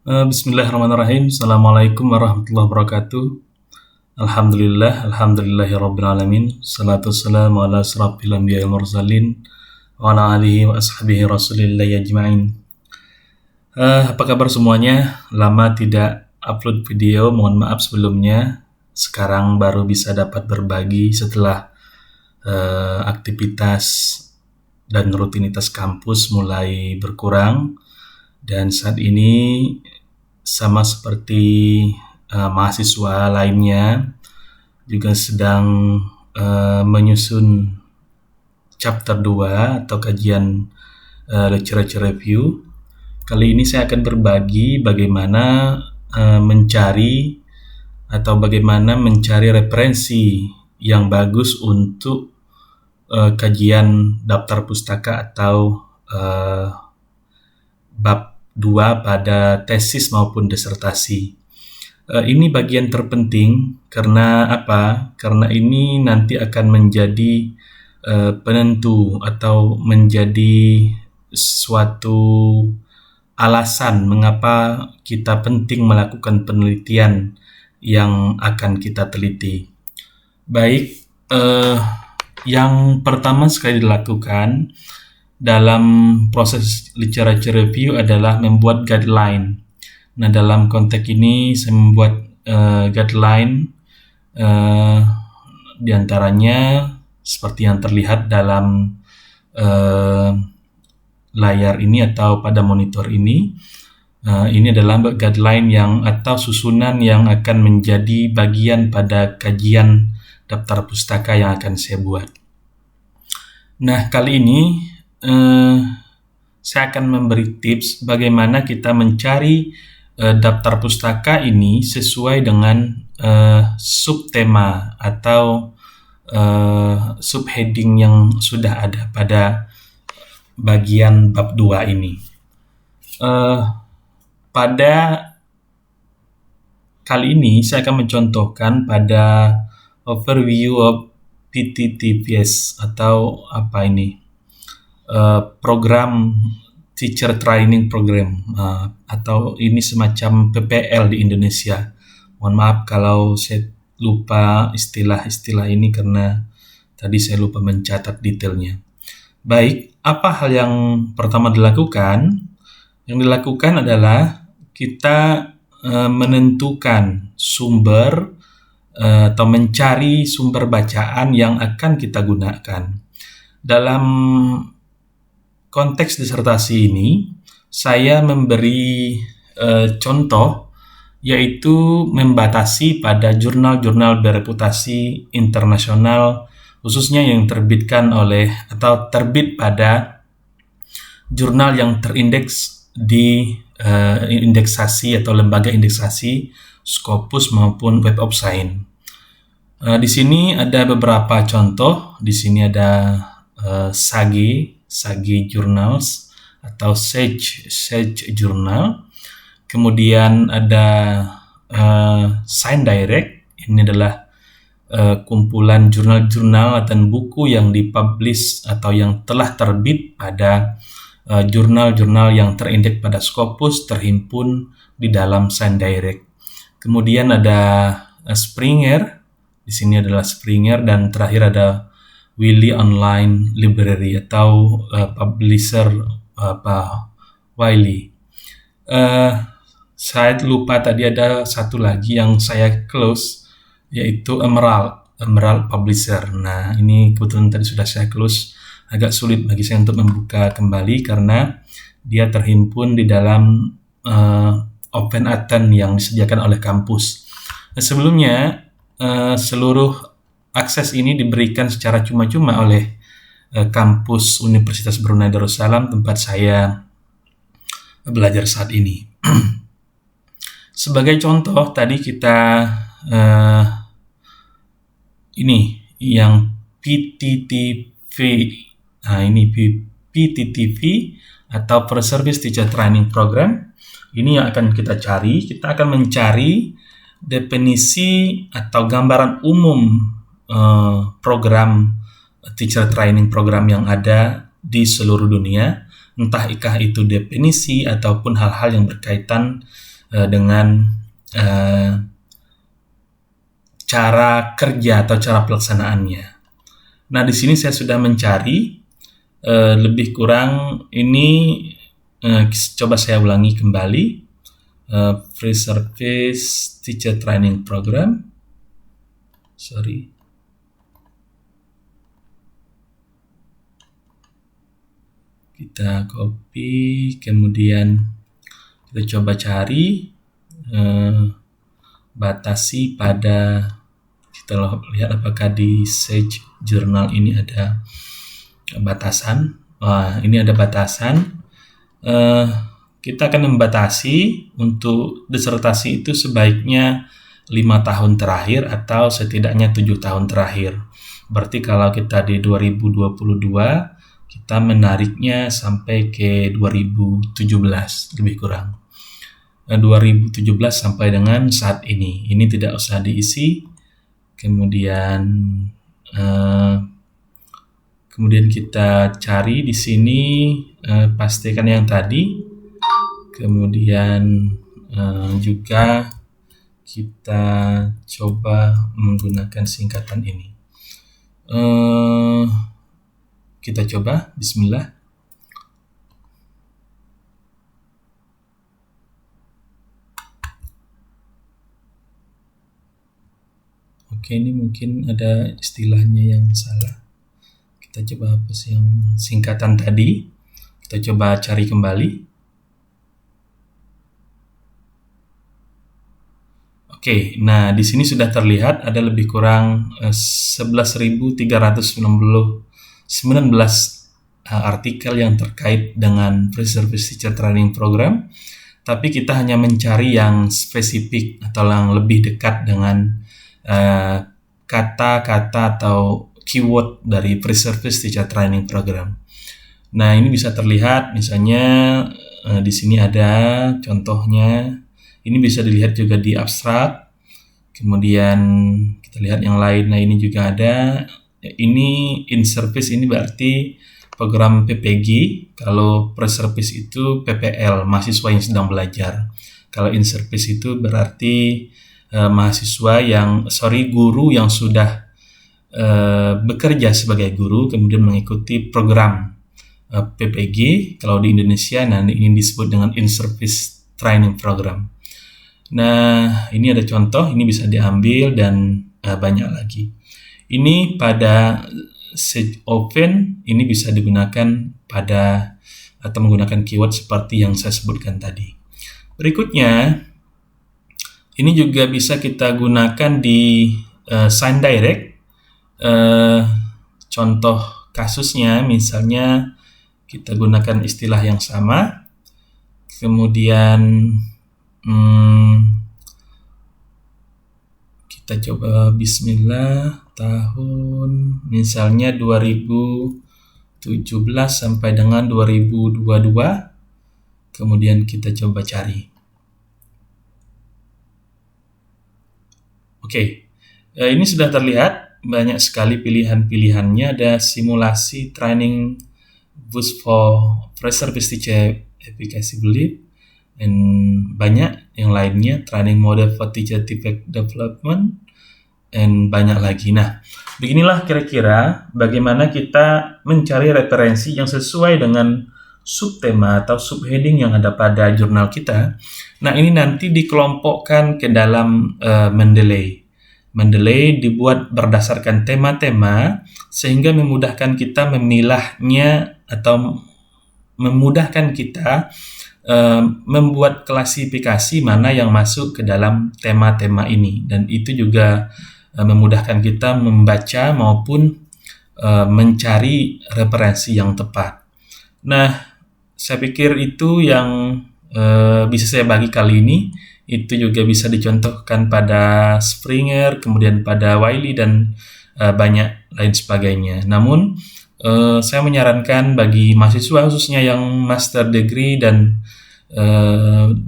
Bismillahirrahmanirrahim. Assalamualaikum warahmatullahi wabarakatuh. Alhamdulillahirabbil alamin. Salatu wassalamu ala asrofil anbiya'i wal mursalin wa ala alihi wa ashabihi rasulillahi ajma'in. Apa kabar semuanya? Lama tidak upload video, mohon maaf sebelumnya. Sekarang baru bisa dapat berbagi setelah aktivitas dan rutinitas kampus mulai berkurang. Dan saat ini sama seperti mahasiswa lainnya juga sedang menyusun chapter 2 atau kajian literature review. Kali ini saya akan berbagi bagaimana mencari referensi yang bagus untuk kajian daftar pustaka atau bab 2 pada tesis maupun disertasi. Ini bagian terpenting karena apa? Karena ini nanti akan menjadi penentu atau menjadi suatu alasan mengapa kita penting melakukan penelitian yang akan kita teliti. Baik, yang pertama sekali dilakukan dalam proses literature review adalah membuat guideline. Nah, dalam konteks ini saya membuat guideline diantaranya seperti yang terlihat dalam layar ini atau pada monitor ini. Ini adalah guideline atau susunan yang akan menjadi bagian pada kajian daftar pustaka yang akan saya buat. Nah, kali ini saya akan memberi tips bagaimana kita mencari daftar pustaka ini sesuai dengan subtema atau subheading yang sudah ada pada bagian bab 2 ini. Pada kali ini saya akan mencontohkan pada overview of PTTPS atau program Teacher Training Program atau ini semacam PPL di Indonesia. Mohon maaf kalau saya lupa istilah-istilah ini karena tadi saya lupa mencatat detailnya. Baik, apa hal yang pertama dilakukan? Yang dilakukan adalah kita menentukan sumber atau mencari sumber bacaan yang akan kita gunakan. Dalam konteks disertasi ini, saya memberi contoh, yaitu membatasi pada jurnal-jurnal bereputasi internasional, khususnya yang terbit pada jurnal yang terindeks di indeksasi atau lembaga indeksasi Scopus maupun Web of Science. Di sini ada beberapa contoh. Di sini ada Sage Journals atau Sage Journal. Kemudian ada Science Direct. Ini adalah kumpulan jurnal-jurnal dan buku yang dipublish atau yang telah terbit pada jurnal-jurnal yang terindeks pada Scopus terhimpun di dalam Science Direct. Kemudian ada Springer. Di sini adalah Springer, dan terakhir ada Wiley Online Library atau publisher Wiley. Saya lupa tadi ada satu lagi yang saya close, yaitu Emerald Publisher. Nah, ini kebetulan tadi sudah saya close. Agak sulit bagi saya untuk membuka kembali karena dia terhimpun di dalam Open Atten yang disediakan oleh kampus. Nah, sebelumnya seluruh akses ini diberikan secara cuma-cuma oleh kampus Universitas Brunei Darussalam tempat saya belajar saat ini. Sebagai contoh, tadi kita ini yang PTTV. Nah, ini PTTV atau Pre-Service Teacher Training Program. Ini yang akan kita cari. Kita akan mencari definisi atau gambaran umum program teacher training program yang ada di seluruh dunia, entah itu definisi ataupun hal-hal yang berkaitan dengan cara kerja atau cara pelaksanaannya. Nah, di sini saya sudah mencari lebih kurang ini, coba saya ulangi kembali, Free Service Teacher Training Program. Kita copy, kemudian kita coba cari, batasi pada, kita lihat apakah di Sage Journal ini ada batasan. Ini ada batasan. Kita akan membatasi untuk disertasi itu sebaiknya 5 tahun terakhir atau setidaknya 7 tahun terakhir. Berarti kalau kita di 2022, kita menariknya sampai ke 2017 lebih kurang. 2017 sampai dengan saat ini. Ini tidak usah diisi. Kemudian kita cari di sini, pastikan yang tadi. Kemudian juga kita coba menggunakan singkatan ini. Kita coba, bismillah. Oke, ini mungkin ada istilahnya yang salah. Kita coba hapus yang singkatan tadi. Kita coba cari kembali. Oke, nah di sini sudah terlihat ada lebih kurang 11.319 artikel yang terkait dengan Free Service Teacher Training Program, tapi kita hanya mencari yang spesifik atau yang lebih dekat dengan kata-kata atau keyword dari Free Service Teacher Training Program. Nah, ini bisa terlihat, misalnya di sini ada contohnya. Ini bisa dilihat juga di abstrak. Kemudian kita lihat yang lain. Nah, ini juga ada. Ini in service, ini berarti program PPG. Kalau pre-service itu PPL, mahasiswa yang sedang belajar. Kalau in service itu berarti guru yang sudah bekerja sebagai guru, kemudian mengikuti program PPG. Kalau di Indonesia, nah ini disebut dengan in service training program. Nah, ini ada contoh, ini bisa diambil dan banyak lagi. Ini pada Sage Open, ini bisa digunakan pada atau menggunakan keyword seperti yang saya sebutkan tadi. Berikutnya, ini juga bisa kita gunakan di Sign Direct. Contoh kasusnya, misalnya kita gunakan istilah yang sama, kemudian kita coba bismillah, tahun misalnya 2017 sampai dengan 2022, kemudian kita coba cari. Oke, ini sudah terlihat banyak sekali pilihan-pilihannya. Ada simulasi training boost for Free Service Teacher Efficacy Belief, dan banyak yang lainnya, training model for teacher development, dan banyak lagi. Nah, beginilah kira-kira bagaimana kita mencari referensi yang sesuai dengan subtema atau subheading yang ada pada jurnal kita. Nah, ini nanti dikelompokkan ke dalam Mendeley. Mendeley dibuat berdasarkan tema-tema sehingga memudahkan kita memilahnya atau memudahkan kita membuat klasifikasi mana yang masuk ke dalam tema-tema ini, dan itu juga memudahkan kita membaca maupun mencari referensi yang tepat. Nah, saya pikir itu yang bisa saya bagi kali ini. Itu juga bisa dicontohkan pada Springer, kemudian pada Wiley, dan banyak lain sebagainya. Namun, saya menyarankan bagi mahasiswa khususnya yang master degree dan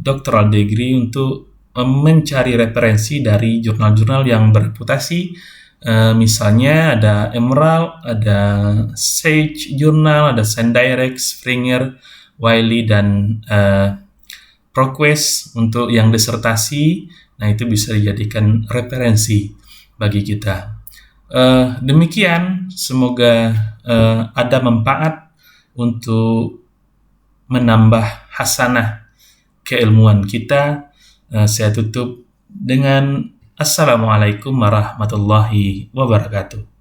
doctoral degree untuk mencari referensi dari jurnal-jurnal yang bereputasi. Misalnya ada Emerald, ada Sage Journal, ada Sign Direct, Springer, Wiley, dan request untuk yang disertasi, nah itu bisa dijadikan referensi bagi kita. Demikian, semoga ada manfaat untuk menambah hasanah keilmuan kita. Saya tutup dengan Assalamualaikum warahmatullahi wabarakatuh.